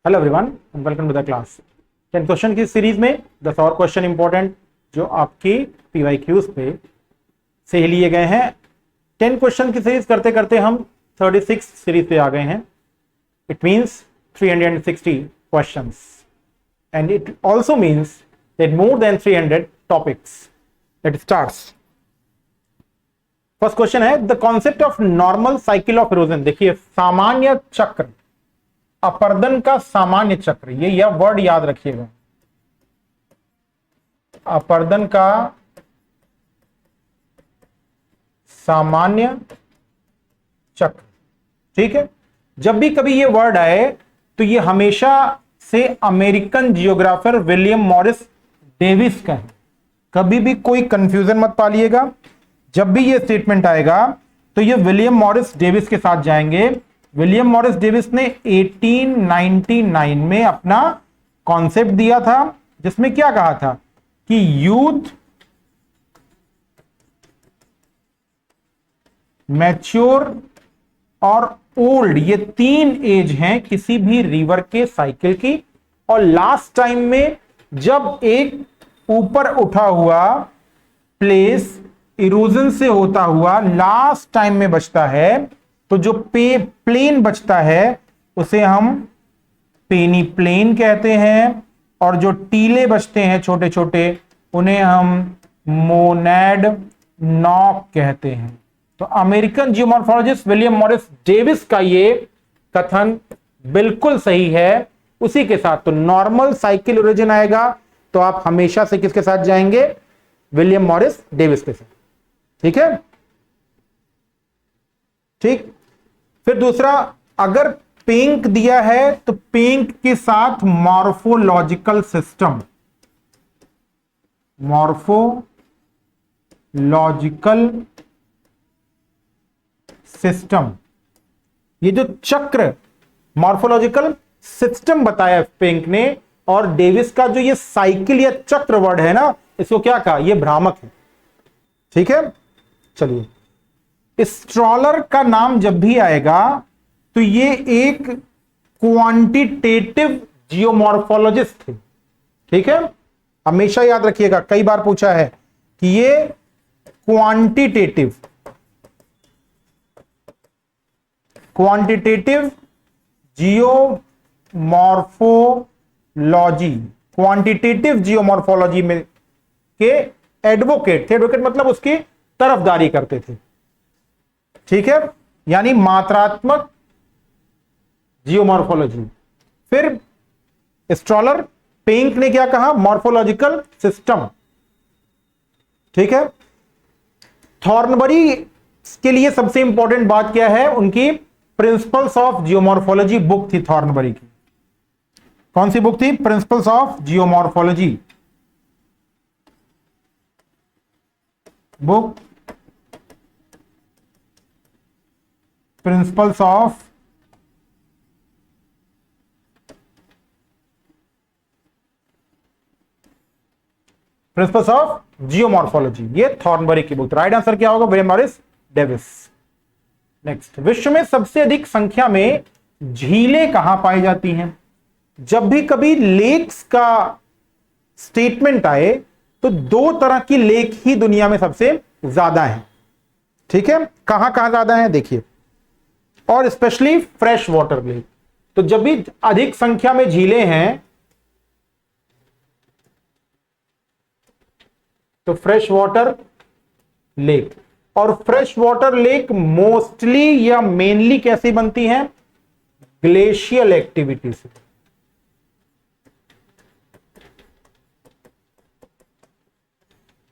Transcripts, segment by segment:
Hello everyone and welcome to the class. 10 question की series में 10 और क्वेश्चन इंपॉर्टेंट जो आपकी PYQs पे से लिए गए हैं। 10 क्वेश्चन की सीरीज करते करते हम 36 सीरीज पे आ गए हैं। It means 360 questions and it also means that more than 300 topics. Let starts. First question है the concept of normal cycle of erosion. देखिए, सामान्य चक्र, अपर्दन का सामान्य चक्र, ये यह वर्ड याद रखिएगा। अपर्दन का सामान्य चक्र, ठीक है। जब भी कभी ये वर्ड आए तो ये हमेशा से American geographer William Morris Davis का है। कभी भी कोई कंफ्यूजन मत पालिएगा। जब भी ये स्टेटमेंट आएगा तो ये विलियम मॉरिस डेविस के साथ जाएंगे। विलियम मॉरिस डेविस ने 1899 में अपना कॉन्सेप्ट दिया था, जिसमें क्या कहा था कि यूथ, मैच्योर और ओल्ड, ये 3 एज हैं किसी भी रिवर के साइकिल की। और लास्ट टाइम में जब एक ऊपर उठा हुआ प्लेस इरोजन से होता हुआ लास्ट टाइम में बचता है, तो जो प्लेन बचता है उसे हम पेनी प्लेन कहते हैं, और जो टीले बचते हैं छोटे छोटे उन्हें हम मोनेड नॉक कहते हैं। तो अमेरिकन जियोमॉर्फोलॉजिस्ट विलियम मॉरिस डेविस का ये कथन बिल्कुल सही है। उसी के साथ तो नॉर्मल साइकिल ओरिजिन आएगा तो आप हमेशा से किसके साथ जाएंगे? विलियम मॉरिस डेविस के साथ। ठीक है, ठीक। फिर दूसरा, अगर पिंक दिया है तो पिंक के साथ मॉर्फोलॉजिकल सिस्टम, मॉर्फोलॉजिकल सिस्टम, ये जो चक्र मॉर्फोलॉजिकल सिस्टम बताया पिंक ने, और डेविस का जो ये साइकिल या चक्र वर्ड है ना, इसको क्या कहा? ये भ्रामक है। ठीक है, चलिए। स्ट्रॉलर का नाम जब भी आएगा तो ये एक क्वांटिटेटिव जियोमॉर्फोलॉजिस्ट थे। ठीक है, हमेशा याद रखिएगा, कई बार पूछा है कि ये क्वांटिटेटिव जियोमॉर्फोलॉजी, क्वांटिटेटिव जियोमॉर्फोलॉजी में के एडवोकेट थे। एडवोकेट मतलब उसकी तरफदारी करते थे। ठीक है, यानी मात्रात्मक जियोमॉर्फोलॉजी। फिर स्ट्रॉलर, पिंक ने क्या कहा? Morphological system. ठीक है, थॉर्नबरी के लिए सबसे इंपॉर्टेंट बात क्या है? उनकी प्रिंसिपल्स ऑफ जियोमॉर्फोलॉजी बुक थी थॉर्नबरी की। कौन सी बुक थी? Principles of geomorphology book, principles of geomorphology, ये थॉर्नबरी की बुक। राइट आंसर क्या होगा? William Morris Davis. नेक्स्ट, विश्व में सबसे अधिक संख्या में झीलें कहां पाई जाती हैं? जब भी कभी लेक्स का स्टेटमेंट आए तो 2 तरह की लेक ही दुनिया में सबसे ज्यादा है। ठीक है, कहां कहां ज्यादा है देखिए, और स्पेशली फ्रेश वाटर लेक। तो जब भी अधिक संख्या में झीलें हैं तो फ्रेश वाटर लेक, और फ्रेश वाटर लेक मोस्टली या मेनली कैसे बनती हैं? ग्लेशियल एक्टिविटी से।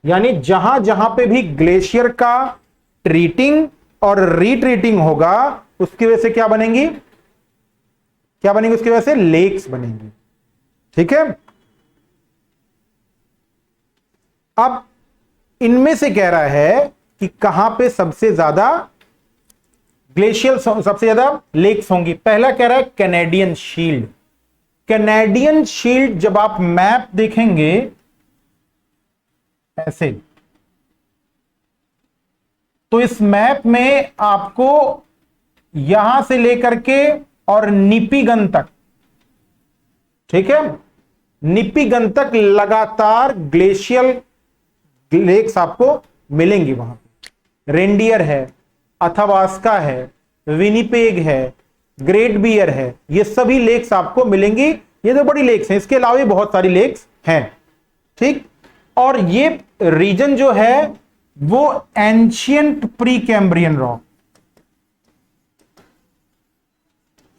यानी जहां जहां पे भी ग्लेशियर का ट्रीटिंग और रीट्रीटिंग होगा उसकी वजह से क्या बनेंगी? क्या बनेंगी उसकी वजह से? लेक्स बनेंगी। ठीक है, अब इनमें से कह रहा है कि कहां पे सबसे ज्यादा ग्लेशियल, सबसे ज्यादा लेक्स होंगी। पहला कह रहा है कैनेडियन शील्ड। कैनेडियन शील्ड जब आप मैप देखेंगे ऐसे, तो इस मैप में आपको यहां से लेकर के और निपिगन तक ठीक है, निपिगंतक लगातार ग्लेशियल लेक्स आपको मिलेंगी वहां पे। रेंडियर है, अथाबास्का है, विनिपेग है, ग्रेट बियर है, ये सभी लेक्स आपको मिलेंगी। ये तो बड़ी लेक्स हैं, इसके अलावा भी बहुत सारी लेक्स हैं। ठीक, और ये रीजन जो है वो ancient pre Cambrian rock,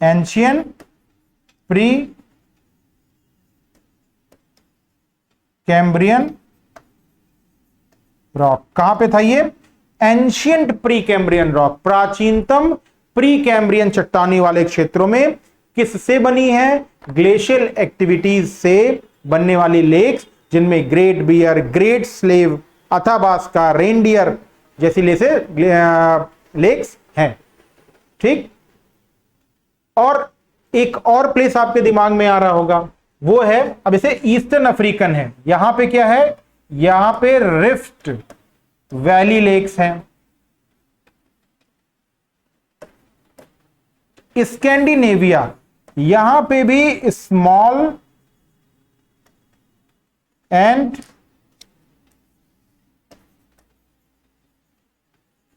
ancient pre Cambrian rock. कहां पे था ये? एंशियंट प्री कैम्ब्रियन रॉक, प्राचीनतम प्री कैम्ब्रियन चट्टानी वाले क्षेत्रों में। किससे बनी है? ग्लेशियल एक्टिविटीज से बनने वाली लेक्स, जिनमें Great Bear, Great Slave, Athabasca, Reindeer जैसी लेक्स हैं। ठीक, और एक और प्लेस आपके दिमाग में आ रहा होगा, वो है, अब इसे ईस्टर्न अफ्रीकन है। यहां पे क्या है? यहां पे रिफ्ट वैली लेक्स हैं। स्कैंडिनेविया, यहां पे भी small and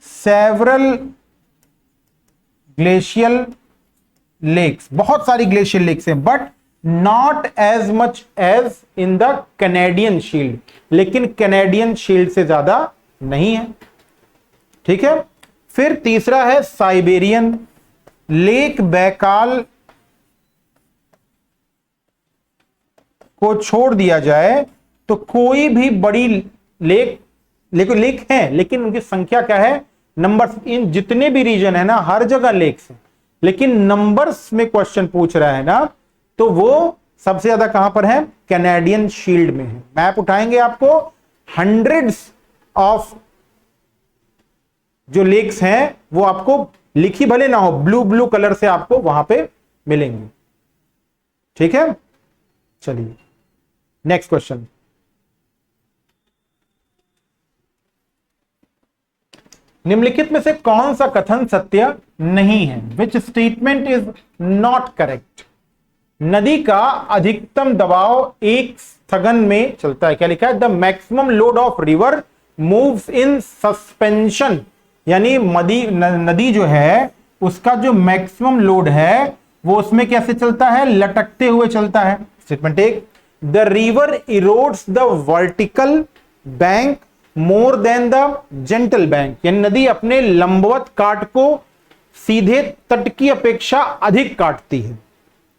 several glacial lakes, बहुत सारी ग्लेशियल लेक्स हैं, but not as much as in the Canadian Shield, लेकिन कैनेडियन शील्ड से ज्यादा नहीं है। ठीक है, फिर तीसरा है साइबेरियन लेक। बैकाल को छोड़ दिया जाए तो कोई भी बड़ी लेक है, लेकिन उनकी संख्या क्या है? नंबर्स। इन जितने भी रीजन है ना, हर जगह लेक्स है, लेकिन नंबर्स में क्वेश्चन पूछ रहा है ना, तो वो सबसे ज्यादा कहां पर है? कैनेडियन शील्ड में है। मैप उठाएंगे, आपको हंड्रेड्स ऑफ जो लेक्स हैं वो आपको लिखी भले ना हो, ब्लू ब्लू कलर से आपको वहां पे मिलेंगे। ठीक है, चलिए नेक्स्ट क्वेश्चन। निम्नलिखित में से कौन सा कथन सत्य नहीं है? Which statement is not correct? नदी का अधिकतम दबाव एक स्थगन में चलता है। क्या लिखा है? The maximum load of river moves in suspension, यानी नदी जो है उसका जो मैक्सिमम लोड है वो उसमें कैसे चलता है? लटकते हुए चलता है। स्टेटमेंट एक, the river erodes the vertical bank more than the gentle bank, यानी नदी अपने लंबवत काट को सीधे तट की अपेक्षा अधिक काटती है।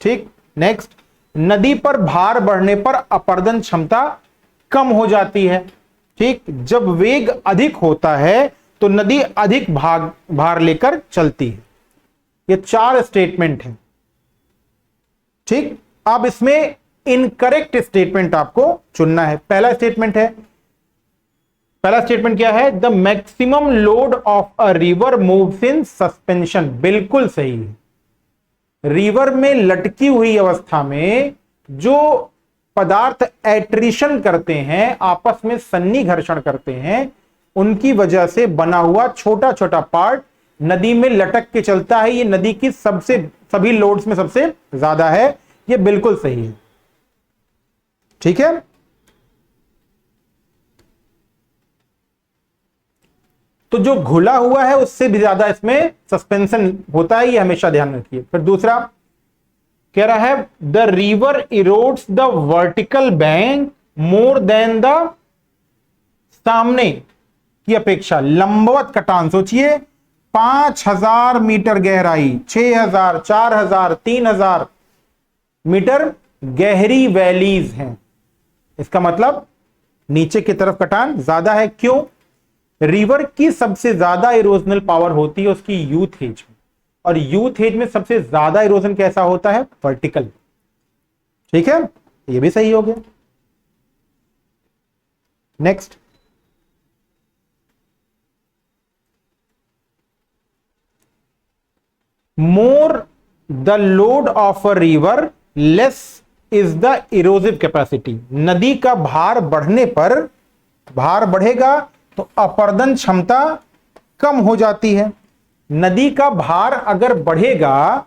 ठीक, नेक्स्ट, नदी पर भार बढ़ने पर अपर्दन क्षमता कम हो जाती है। ठीक, जब वेग अधिक होता है तो नदी अधिक भार लेकर चलती है। ये 4 स्टेटमेंट हैं। ठीक, अब इसमें इनकरेक्ट स्टेटमेंट आपको चुनना है। पहला स्टेटमेंट क्या है? The maximum load of a river moves in suspension. बिल्कुल सही है। रिवर में लटकी हुई अवस्था में जो पदार्थ एट्रिशन करते हैं, आपस में सन्नी घर्षण करते हैं, उनकी वजह से बना हुआ छोटा छोटा पार्ट नदी में लटक के चलता है। ये नदी की सभी लोड्स में सबसे ज्यादा है। ये बिल्कुल सही है। ठीक है, तो जो घुला हुआ है उससे भी ज्यादा इसमें सस्पेंशन होता है, ये हमेशा ध्यान रखिए। फिर दूसरा कह रहा है the river erodes the vertical bank more than the, सामने की अपेक्षा लंबवत कटान। सोचिए 5000 मीटर गहराई, 6000, 4000, 3000 मीटर गहरी वैलीज हैं। इसका मतलब नीचे की तरफ कटान ज्यादा है। क्यों? रिवर की सबसे ज्यादा इरोजनल पावर होती है उसकी यूथ एज में, और यूथ एज में सबसे ज्यादा इरोजन कैसा होता है? वर्टिकल। ठीक है, ये भी सही हो गया। Next, more the load of a river less is the erosive capacity. नदी का भार बढ़ने पर, भार बढ़ेगा तो अपर्दन क्षमता कम हो जाती है। नदी का भार अगर बढ़ेगा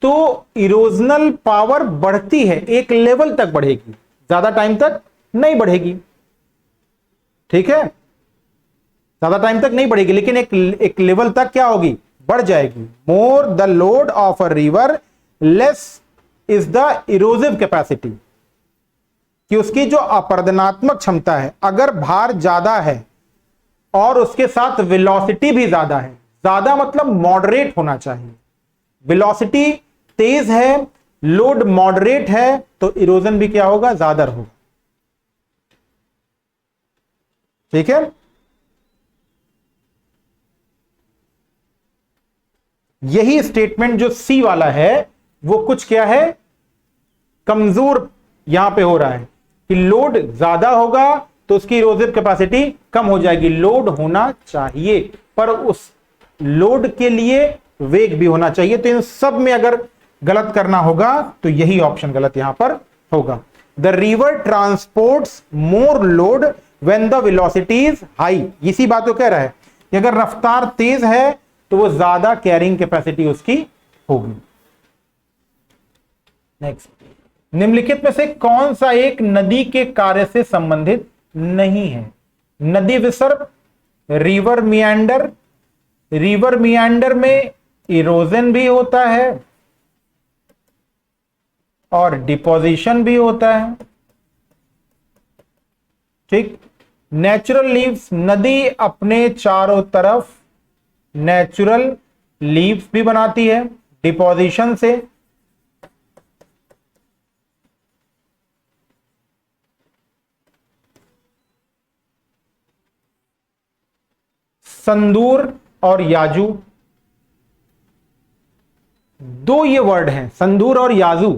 तो इरोजनल पावर बढ़ती है, एक लेवल तक बढ़ेगी, ज्यादा टाइम तक नहीं बढ़ेगी। ठीक है, ज्यादा टाइम तक नहीं बढ़ेगी, लेकिन एक लेवल तक क्या होगी, बढ़ जाएगी। More the load of a river less is the erosive capacity, कि उसकी जो अपरदनात्मक क्षमता है, अगर भार ज्यादा है और उसके साथ वेलोसिटी भी ज्यादा है, ज्यादा मतलब मॉडरेट होना चाहिए, वेलोसिटी तेज है, लोड मॉडरेट है, तो इरोजन भी क्या होगा, ज्यादा होगा। ठीक है, यही स्टेटमेंट जो सी वाला है वो कुछ क्या है, कमजोर यहां पे हो रहा है कि लोड ज्यादा होगा तो उसकी इरोसिव कैपेसिटी कम हो जाएगी। लोड होना चाहिए पर उस लोड के लिए वेग भी होना चाहिए। तो इन सब में अगर गलत करना होगा तो यही ऑप्शन गलत यहां पर होगा। The river transports more load when the velocity is high, इसी बात को कह रहा है कि अगर रफ्तार तेज है तो वो ज्यादा कैरिंग कैपेसिटी उसकी होगी। नेक्स्ट, निम्नलिखित में से कौन सा एक नदी के कार्य से संबंधित नहीं है? नदी विसर्ग, रिवर मियांडर, रिवर मियांडर में इरोजन भी होता है और डिपोजिशन भी होता है। ठीक, नेचुरल लीव्स, नदी अपने चारों तरफ नेचुरल लीव्स भी बनाती है डिपोजिशन से। संदूर और याजू, दो ये वर्ड हैं, संदूर और याजू।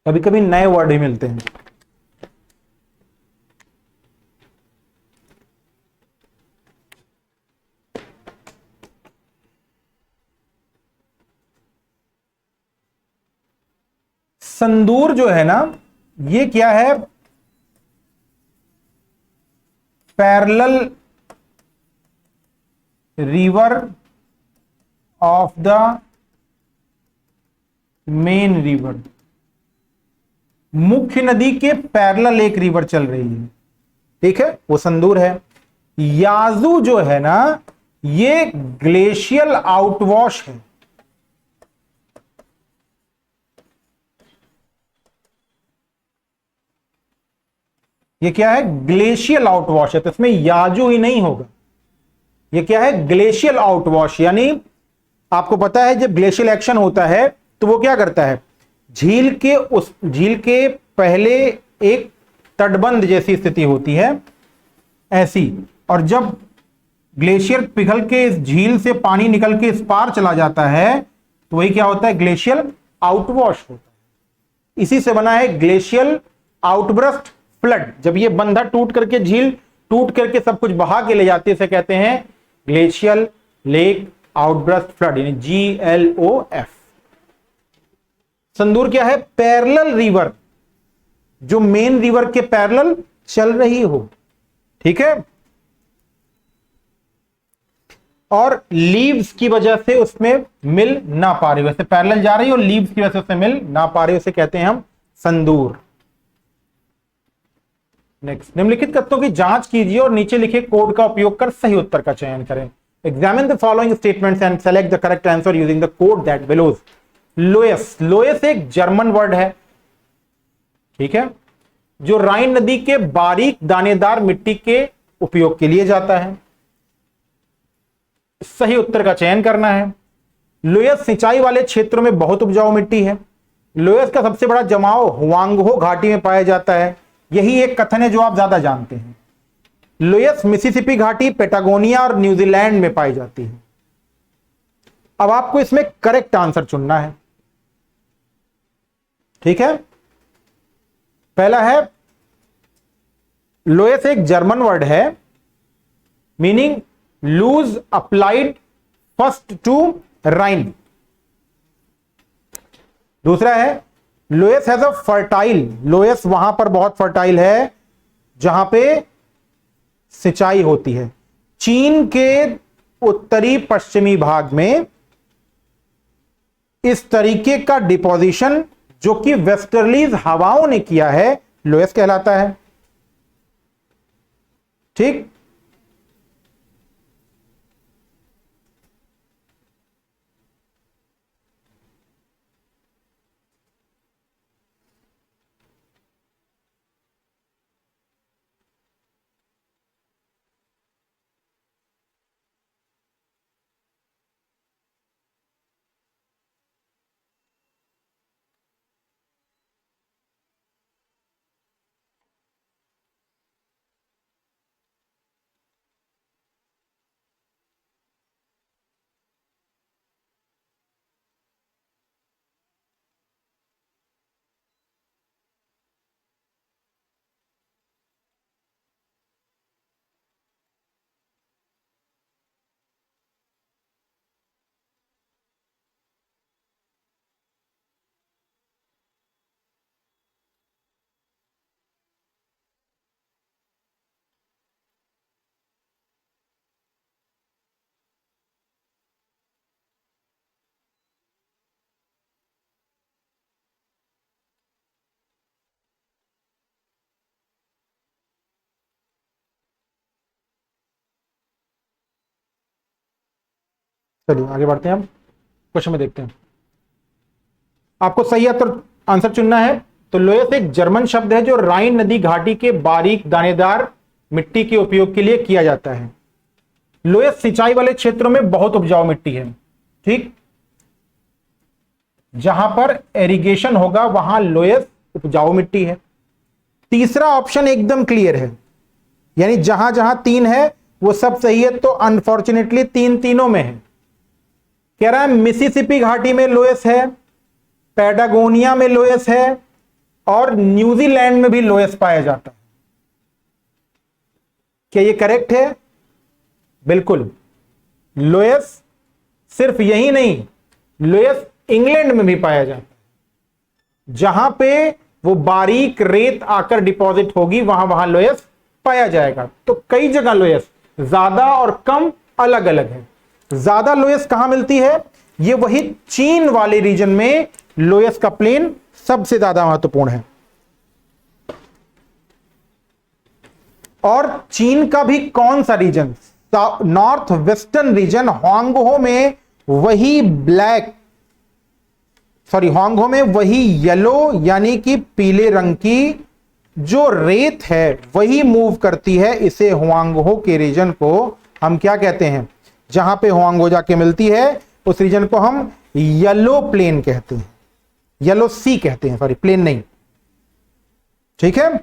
कभी कभी नए वर्ड ही मिलते हैं। संदूर जो है ना, ये क्या है, parallel river of the main river, मुख्य नदी के पैरेलल एक रिवर चल रही है। ठीक है, वो संदूर है। याजू जो है ना, ये ग्लेशियल आउटवॉश है। ये क्या है, ग्लेशियल आउटवॉश है, तो इसमें याजू ही नहीं होगा। ये क्या है, ग्लेशियल आउटवॉश, यानी आपको पता है जब ग्लेशियल एक्शन होता है तो वो क्या करता है, झील के पहले एक तटबंध जैसी स्थिति होती है ऐसी, और जब ग्लेशियर पिघल के इस झील से पानी निकल के इस पार चला जाता है तो वही क्या होता है, ग्लेशियल आउटवॉश होता है। इसी से बना है ग्लेशियल आउटब्रस्ट फ्लड। जब ये बंधा टूट करके, झील टूट करके सब कुछ बहा के ले जाती है, इसे कहते हैं ग्लेशियल लेक आउटब्रस्ट फ्लड, यानी GLOF। संदूर क्या है, पैरेलल रिवर, जो मेन रिवर के पैरेलल चल रही हो। ठीक है, और लीव्स की वजह से उसमें मिल ना पा रही, वैसे पैरेलल जा रही हो, लीव्स की वजह से उसमें मिल ना पा रही, उसे कहते हैं हम संदूर। नेक्स्ट, निम्नलिखित तत्वों की जांच कीजिए और नीचे लिखे कोड का उपयोग कर सही उत्तर का चयन करें। Examine the following statements and select the correct answer using the code that below. Loess, loess एक जर्मन वर्ड है। ठीक है, जो राइन नदी के बारीक दानेदार मिट्टी के उपयोग के लिए जाता है। सही उत्तर का चयन करना है। लोएस सिंचाई वाले क्षेत्रों में बहुत उपजाऊ मिट्टी है। लोएस का सबसे बड़ा जमाव हुआंगहो घाटी में पाया जाता है। यही एक कथन है जो आप ज्यादा जानते हैं। लोएस मिसिसिपी घाटी, पेटागोनिया और न्यूजीलैंड में पाई जाती है। अब आपको इसमें करेक्ट आंसर चुनना है। ठीक है, पहला है, लोएस एक जर्मन वर्ड है, meaning loose applied first to Rhine. दूसरा है, loess has a fertile, loess वहां पर बहुत फर्टाइल है जहां पे सिंचाई होती है। चीन के उत्तरी पश्चिमी भाग में इस तरीके का डिपोजिशन जो कि वेस्टर्लीज हवाओं ने किया है, लोएस कहलाता है। ठीक, चलिए आगे बढ़ते हैं। हम क्वेश्चन में देखते हैं, आपको सही आंसर चुनना है। तो लोएस एक जर्मन शब्द है जो राइन नदी घाटी के बारीक दानेदार मिट्टी के उपयोग के लिए किया जाता है। लोएस सिंचाई वाले क्षेत्रों में बहुत उपजाऊ मिट्टी है। ठीक, जहां पर इरिगेशन होगा वहां लोएस उपजाऊ मिट्टी है। तीसरा ऑप्शन एकदम क्लियर है, यानी जहां जहां तीन है वो सब सही है। तो अनफॉर्चुनेटली तीनों में है। कह रहा है मिसिसिपी घाटी में लोएस है, पैटागोनिया में लोएस है और न्यूजीलैंड में भी लोएस पाया जाता है। क्या ये करेक्ट है? बिल्कुल। लोएस सिर्फ यही नहीं, लोएस इंग्लैंड में भी पाया जाता है। जहां पे वो बारीक रेत आकर डिपॉजिट होगी वहां लोएस पाया जाएगा। तो कई जगह लोएस ज्यादा और कम अलग अलग है। ज्यादा लोएस कहां मिलती है? ये वही चीन वाले रीजन में लोएस का प्लेन सबसे ज्यादा महत्वपूर्ण है। और चीन का भी कौन सा रीजन? नॉर्थ वेस्टर्न रीजन, होंगहो में वही होंगहो में वही येलो यानी कि पीले रंग की जो रेत है वही मूव करती है। इसे होंगहो के रीजन को हम क्या कहते हैं? जहां पे होंगहो जाके मिलती है उस रीजन को हम येलो प्लेन कहते हैं, येलो सी कहते हैं, सॉरी प्लेन नहीं। ठीक है,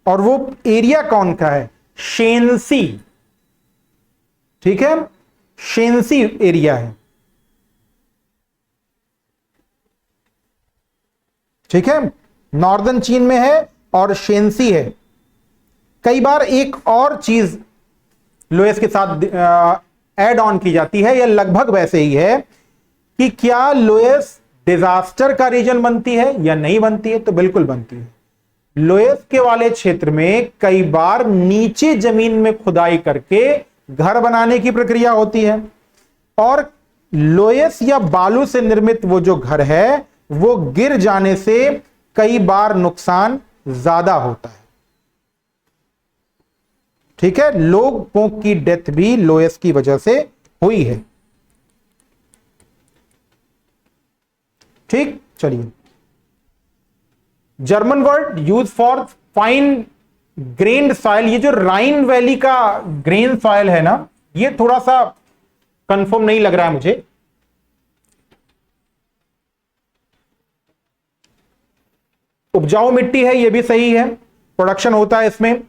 और वो एरिया कौन का है? शेंसी। ठीक है, शेंसी एरिया है। ठीक है, नॉर्दर्न चीन में है और शेंसी है। कई बार एक और चीज लोएस के साथ ऐड ऑन की जाती है, यह लगभग वैसे ही है कि क्या लोएस डिजास्टर का रीजन बनती है या नहीं बनती है? तो बिल्कुल बनती है। लोएस के वाले क्षेत्र में कई बार नीचे जमीन में खुदाई करके घर बनाने की प्रक्रिया होती है और लोएस या बालू से निर्मित वो जो घर है वो गिर जाने से कई बार नुकसान ज्यादा होता है। ठीक है, लोगों की डेथ भी लोएस की वजह से हुई है। ठीक, चलिए। German word use for fine grand soil, ये जो राइन वैली का ग्रेन सॉइल है ना, ये थोड़ा सा कंफर्म नहीं लग रहा है मुझे। उपजाऊ मिट्टी है, ये भी सही है, प्रोडक्शन होता है इसमें।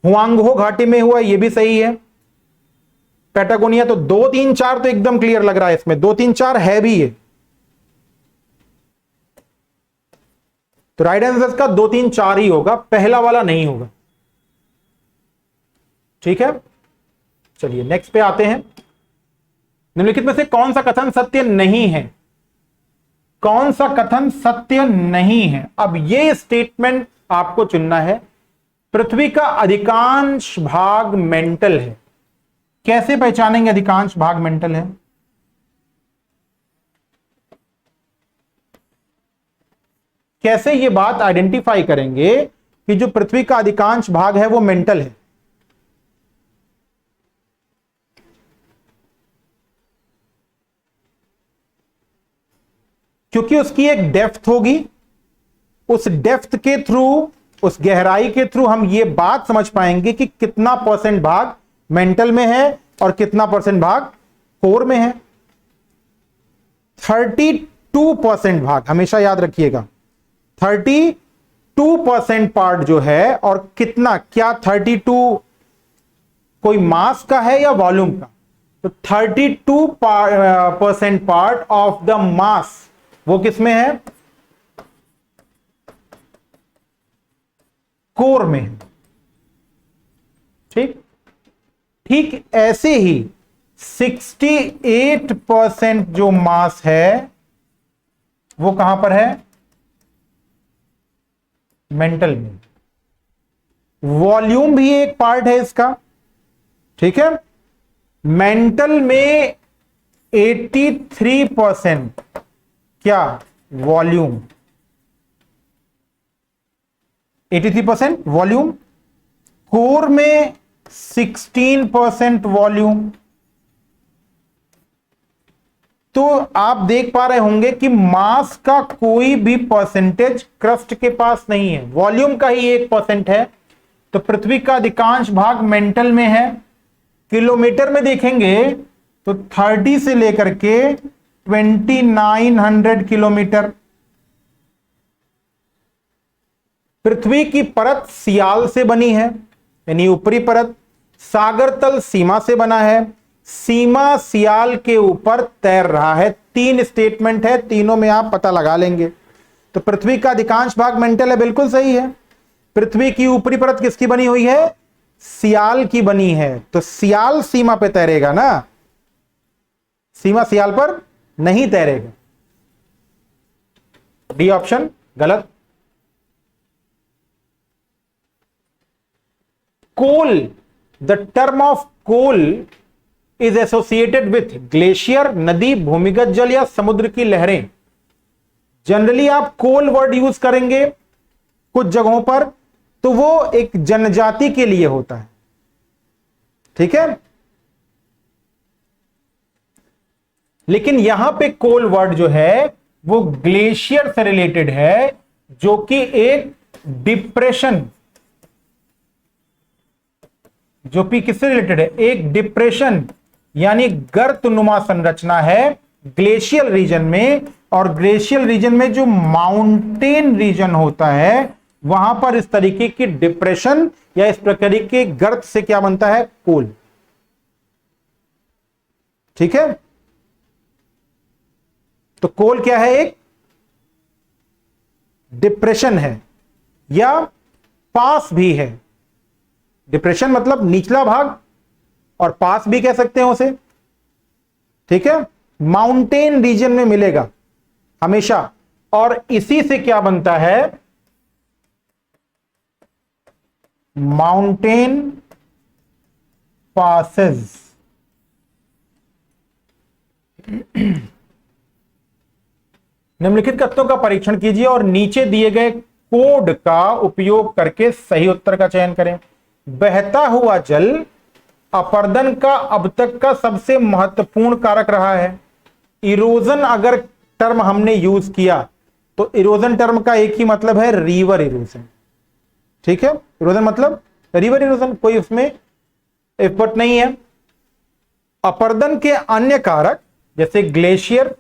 हुआंगहो घाटी में हुआ, ये भी सही है। पैटागोनिया तो 2 3 4 तो एकदम क्लियर लग रहा है इसमें, 2 3 4 है भी ये। तो राइट आंसर का 2 3 4 ही होगा, पहला वाला नहीं होगा। ठीक है, चलिए नेक्स्ट पे आते हैं। निम्नलिखित में से कौन सा कथन सत्य नहीं है? कौन सा कथन सत्य नहीं है? अब ये स्टेटमेंट आपको चुनना है। पृथ्वी का अधिकांश भाग मेंटल है। कैसे पहचानेंगे अधिकांश भाग मेंटल है? कैसे ये बात आइडेंटिफाई करेंगे कि जो पृथ्वी का अधिकांश भाग है वो मेंटल है? क्योंकि उसकी एक डेप्थ होगी, उस डेप्थ के थ्रू, उस गहराई के थ्रू हम ये बात समझ पाएंगे कि कितना परसेंट भाग मेंटल में है और कितना परसेंट भाग कोर में है। 32% भाग, हमेशा याद रखिएगा, 32% पार्ट जो है, और कितना, क्या 32 कोई मास का है या वॉल्यूम का? तो 32% पार्ट ऑफ द मास वो किसमें है? कोर में है। ठीक ठीक ऐसे ही 68% जो मास है वो कहां पर है? मेंटल में। वॉल्यूम भी एक पार्ट है इसका। ठीक है, मेंटल में 83% क्या? वॉल्यूम। 83% वॉल्यूम। कोर में 16% वॉल्यूम। तो आप देख पा रहे होंगे कि मास का कोई भी परसेंटेज क्रस्ट के पास नहीं है, वॉल्यूम का ही 1% है। तो पृथ्वी का अधिकांश भाग मेंटल में है। किलोमीटर में देखेंगे तो 30 से लेकर के 2900 किलोमीटर। पृथ्वी की परत सियाल से बनी है, यानी ऊपरी परत। सागर तल सीमा से बना है, सीमा सियाल के ऊपर तैर रहा है। 3 स्टेटमेंट है, तीनों में आप पता लगा लेंगे। तो पृथ्वी का अधिकांश भाग मेंटल है, बिल्कुल सही है। पृथ्वी की ऊपरी परत किसकी बनी हुई है? सियाल की बनी है। तो सियाल सीमा पे तैरेगा ना, सीमा सियाल पर नहीं तैरेगा। डी ऑप्शन गलत। Col, the term of col is associated with glacier, नदी, भूमिगत जल या समुद्र की लहरें। जनरली आप कोल वर्ड यूज करेंगे कुछ जगहों पर, तो वो एक जनजाति के लिए होता है। ठीक है, लेकिन यहां पे कोल वर्ड जो है वो ग्लेशियर से रिलेटेड है, जो कि एक डिप्रेशन, जो कि किससे रिलेटेड है? एक डिप्रेशन यानी गर्तनुमा संरचना है ग्लेशियल रीजन में। और ग्लेशियल रीजन में जो माउंटेन रीजन होता है वहां पर इस तरीके की डिप्रेशन या इस प्रकार के गर्त से क्या बनता है? कोल। ठीक है, तो कोल क्या है? एक डिप्रेशन है या पास भी है। डिप्रेशन मतलब निचला भाग, और पास भी कह सकते हैं उसे। ठीक है, माउंटेन रीजन में मिलेगा हमेशा, और इसी से क्या बनता है? Mountain passes. निम्नलिखित कथनों का परीक्षण कीजिए और नीचे दिए गए कोड का उपयोग करके सही उत्तर का चयन करें। बहता हुआ जल अपर्दन का अब तक का सबसे महत्वपूर्ण कारक रहा है। इरोजन अगर टर्म हमने यूज किया तो इरोजन टर्म का एक ही मतलब है, रिवर इरोजन। ठीक है, इरोजन मतलब रिवर इरोजन, कोई उसमें एफर्ट नहीं है। अपर्दन के अन्य कारक जैसे ग्लेशियर,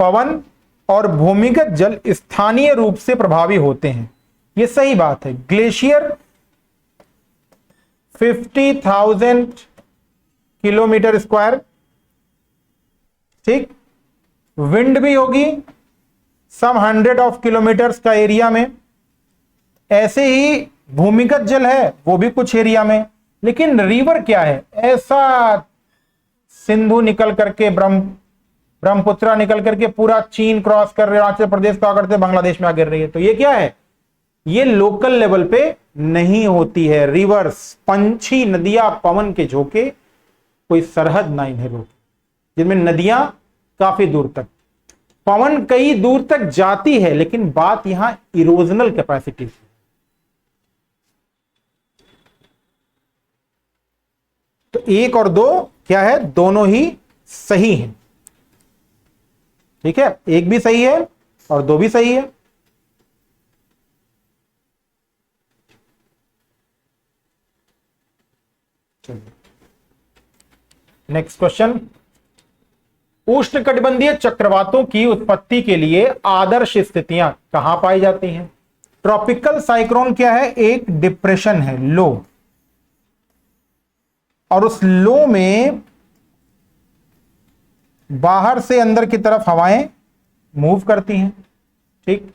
पवन और भूमिगत जल स्थानीय रूप से प्रभावी होते हैं। यह सही बात है। ग्लेशियर 50,000 किलोमीटर स्क्वायर, ठीक। विंड भी होगी सम 100 ऑफ किलोमीटर्स का एरिया में। ऐसे ही भूमिगत जल है वो भी कुछ एरिया में। लेकिन रिवर क्या है? ऐसा सिंधु निकल करके ब्रह्मपुत्रा निकल करके पूरा चीन क्रॉस कर रहे, अरुणाचल प्रदेश का करते बांग्लादेश में आ गिर रही है। तो ये क्या है, ये लोकल लेवल पे नहीं होती है। रिवर्स, पंछी, नदियां, पवन के झोंके, कोई सरहद ना इन्हें रोके, जिनमें नदियां काफी दूर तक, पवन कई दूर तक जाती है, लेकिन बात यहां इरोजनल कैपेसिटी से। तो एक और दो क्या है, दोनों ही सही हैं। ठीक है, एक भी सही है और दो भी सही है। नेक्स्ट क्वेश्चन, उष्णकटिबंधीय चक्रवातों की उत्पत्ति के लिए आदर्श स्थितियां कहां पाई जाती हैं? ट्रॉपिकल साइक्लोन क्या है, एक डिप्रेशन है, लो, और उस लो में बाहर से अंदर की तरफ हवाएं मूव करती हैं। ठीक,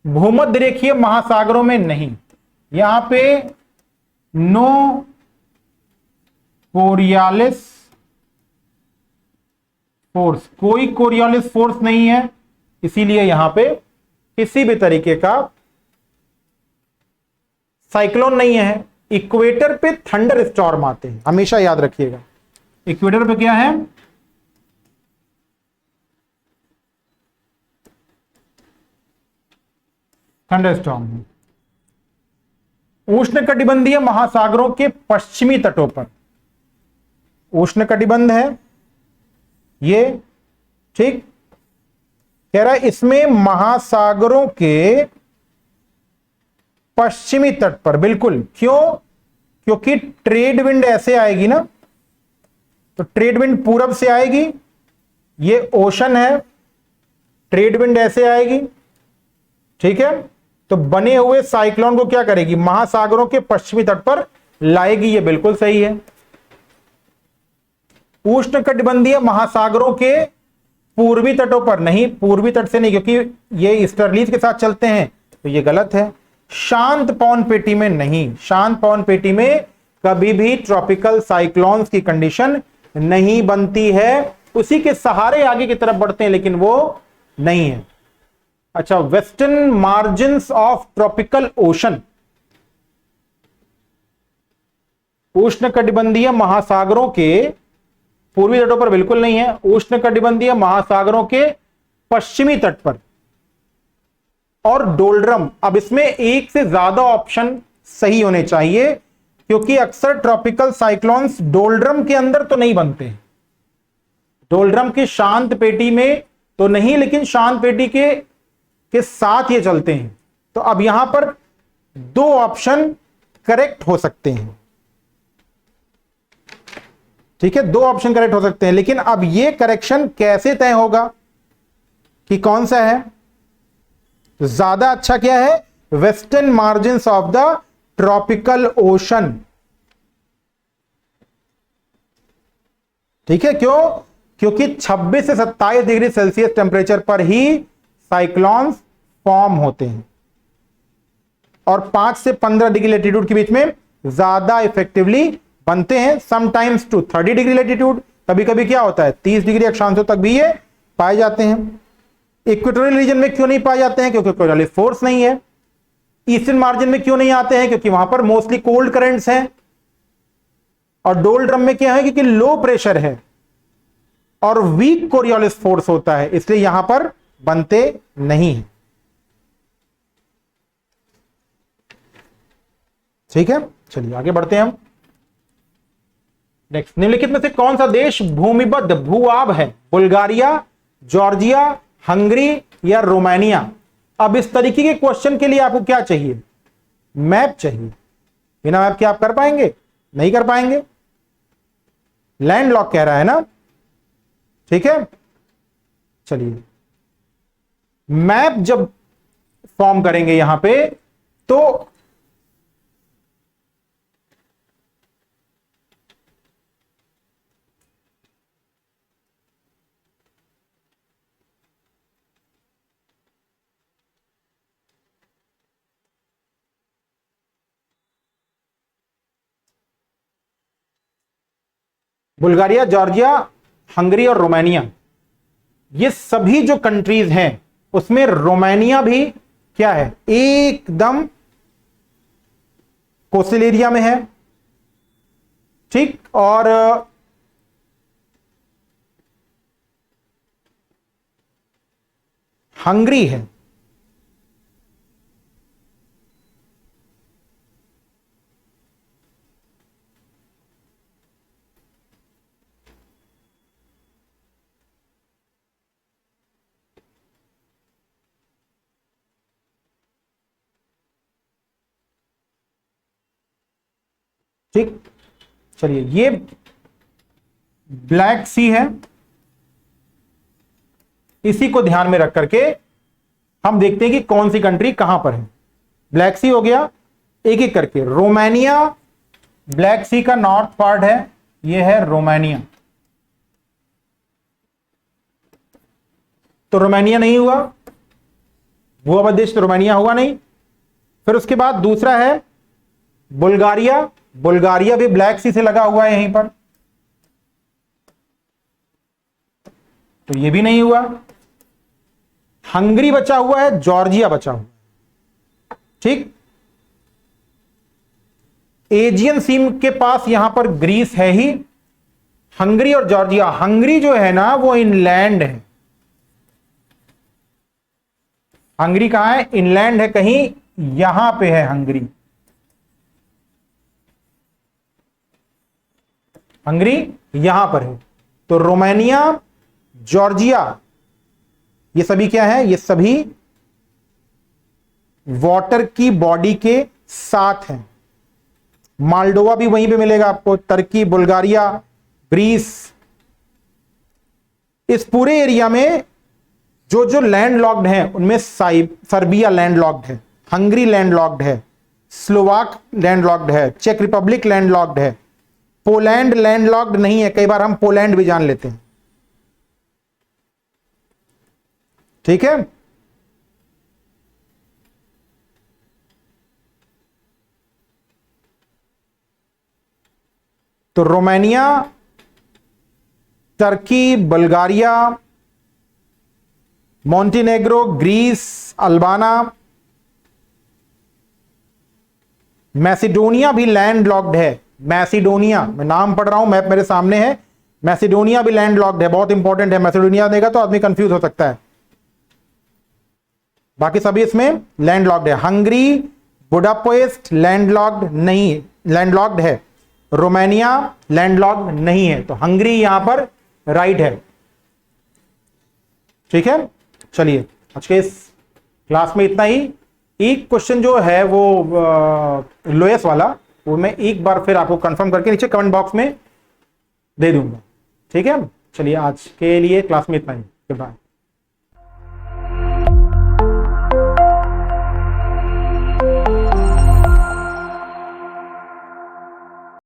भूमध्य रेखीय महासागरों में नहीं, यहां पे नो कोरियालिस फोर्स, कोई कोरियोलिस फोर्स नहीं है, इसीलिए यहां पे किसी भी तरीके का साइक्लोन नहीं है। इक्वेटर पे थंडर स्टॉर्म आते हैं, हमेशा याद रखिएगा। इक्वेटर पे क्या है, थंडर स्टॉर्म। उष्णकटिबंधीय महासागरों के पश्चिमी तटों पर, उष्णकटिबंध है ये, ठीक, कह रहा है इसमें महासागरों के पश्चिमी तट पर, बिल्कुल, क्यों, क्योंकि ट्रेड विंड ऐसे आएगी ना, तो ट्रेड विंड पूरब से आएगी, ये ओशन है, ट्रेड विंड ऐसे आएगी, ठीक है, तो बने हुए साइक्लोन को क्या करेगी, महासागरों के पश्चिमी तट पर लाएगी, ये बिल्कुल सही है। उष्णकटिबंधीय महासागरों के पूर्वी तटों पर नहीं, पूर्वी तट से नहीं, क्योंकि ये ईस्टर्लीज के साथ चलते हैं, तो ये गलत है। शांत पवन पेटी में नहीं, शांत पवन पेटी में कभी भी ट्रॉपिकल साइक्लोन्स की कंडीशन नहीं बनती है, उसी के सहारे आगे की तरफ बढ़ते हैं, लेकिन वो नहीं है। अच्छा, western margins of tropical ocean, उष्णकटिबंधीय महासागरों के पूर्वी तटों पर बिल्कुल नहीं है, उष्णकटिबंधीय महासागरों के पश्चिमी तट पर। और डोल्ड्रम, अब इसमें एक से ज्यादा ऑप्शन सही होने चाहिए, क्योंकि अक्सर ट्रॉपिकल साइक्लोन्स डोल्ड्रम के अंदर तो नहीं बनते, डोल्ड्रम की शांत पेटी में तो नहीं, लेकिन शांत पेटी के साथ ये चलते हैं। तो अब यहां पर दो ऑप्शन करेक्ट हो सकते हैं, ठीक है, दो ऑप्शन करेक्ट हो सकते हैं, लेकिन अब ये करेक्शन कैसे तय होगा कि कौन सा है ज्यादा अच्छा? क्या है, western margins of the tropical ocean, ठीक है, क्यों? क्योंकि 26 से 27 डिग्री सेल्सियस टेम्परेचर पर ही साइक्लोन्स फॉर्म होते हैं, और 5 से 15 डिग्री लेटीट्यूड के बीच में ज्यादा इफेक्टिवली बनते हैं, समटाइम्स टू 30 डिग्री लेटीट्यूड, कभी कभी क्या होता है 30 डिग्री अक्षांशों तक भी ये पाए जाते हैं। इक्वेटोरियल रीजन में क्यों नहीं पाए जाते हैं? क्योंकि कोरियोलिस फोर्स नहीं है। ईस्टर्न मार्जिन में क्यों नहीं आते हैं? क्योंकि वहां पर मोस्टली कोल्ड करंट्स हैं। और डोल्ड्रम में क्या है, क्योंकि लो प्रेशर है और वीक कोरियोलिस फोर्स होता है, इसलिए यहां पर बनते नहीं है। ठीक है, चलिए आगे बढ़ते हैं हम। नेक्स्ट, निम्नलिखित में से कौन सा देश भूमिबद्ध भूआब है? बुल्गारिया, जॉर्जिया, हंगरी या रोमानिया? अब इस तरीके के क्वेश्चन के लिए आपको क्या चाहिए? मैप चाहिए। बिना मैप के आप कर पाएंगे? नहीं कर पाएंगे, लैंड लॉक कह रहा है ना। ठीक है, चलिए मैप जब फॉर्म करेंगे यहां पे, तो बुल्गारिया, जॉर्जिया, हंगरी और रोमानिया, ये सभी जो कंट्रीज हैं उसमें रोमानिया भी क्या है, एकदम कोस्टल एरिया में है, ठीक। और हंगरी है, ठीक। चलिए, ये ब्लैक सी है, इसी को ध्यान में रख करके हम देखते हैं कि कौन सी कंट्री कहां पर है। ब्लैक सी हो गया, एक एक करके। रोमानिया ब्लैक सी का नॉर्थ पार्ट है, ये है रोमानिया, तो रोमानिया नहीं हुआ, भूमध्य देश तो रोमानिया हुआ नहीं। फिर उसके बाद दूसरा है बुल्गारिया, बुल्गारिया भी ब्लैक सी से लगा हुआ है यहीं पर, तो ये भी नहीं हुआ। हंगरी बचा हुआ है, जॉर्जिया बचा हुआ है, ठीक। एजियन सी के पास यहां पर ग्रीस है ही, हंगरी और जॉर्जिया। हंगरी जो है ना वो इनलैंड है, हंगरी कहां है, इनलैंड है, कहीं यहां पे है हंगरी, हंगरी यहां पर है। तो रोमानिया, जॉर्जिया, ये सभी क्या है, ये सभी वाटर की बॉडी के साथ हैं। माल्डोवा भी वहीं पे मिलेगा आपको, टर्की, बुल्गारिया, ग्रीस। इस पूरे एरिया में जो जो लैंडलॉक्ड है उनमें सर्बिया लैंडलॉक्ड है, हंगरी लैंडलॉक्ड है, स्लोवाक लैंडलॉक्ड है, चेक रिपब्लिक लैंडलॉक्ड है, पोलैंड लैंडलॉक्ड नहीं है, कई बार हम पोलैंड भी जान लेते हैं, ठीक है। तो Romania, Turkey, Bulgaria, Montenegro, Greece, Albania, Macedonia भी लैंडलॉक्ड है। मैसिडोनिया, मैं नाम पढ़ रहा हूं, मैप मेरे सामने है, मैसिडोनिया भी लैंडलॉक्ड है, बहुत इंपॉर्टेंट है। मैसिडोनिया देगा तो आदमी कंफ्यूज हो सकता है, बाकी सभी इसमें लैंडलॉक्ड है। हंगरी, बुडापेस्ट लैंडलॉक्ड नहीं, लैंडलॉक्ड है। रोमानिया लैंडलॉक्ड नहीं है, तो हंगरी यहां पर राइट है, ठीक है। चलिए, आज के इस क्लास में इतना ही। एक क्वेश्चन जो है वो लोएस वाला, वो मैं एक बार फिर आपको कंफर्म करके नीचे कमेंट बॉक्स में दे दूंगा, ठीक है। चलिए, आज के लिए क्लास में इतना ही, गुड बाय।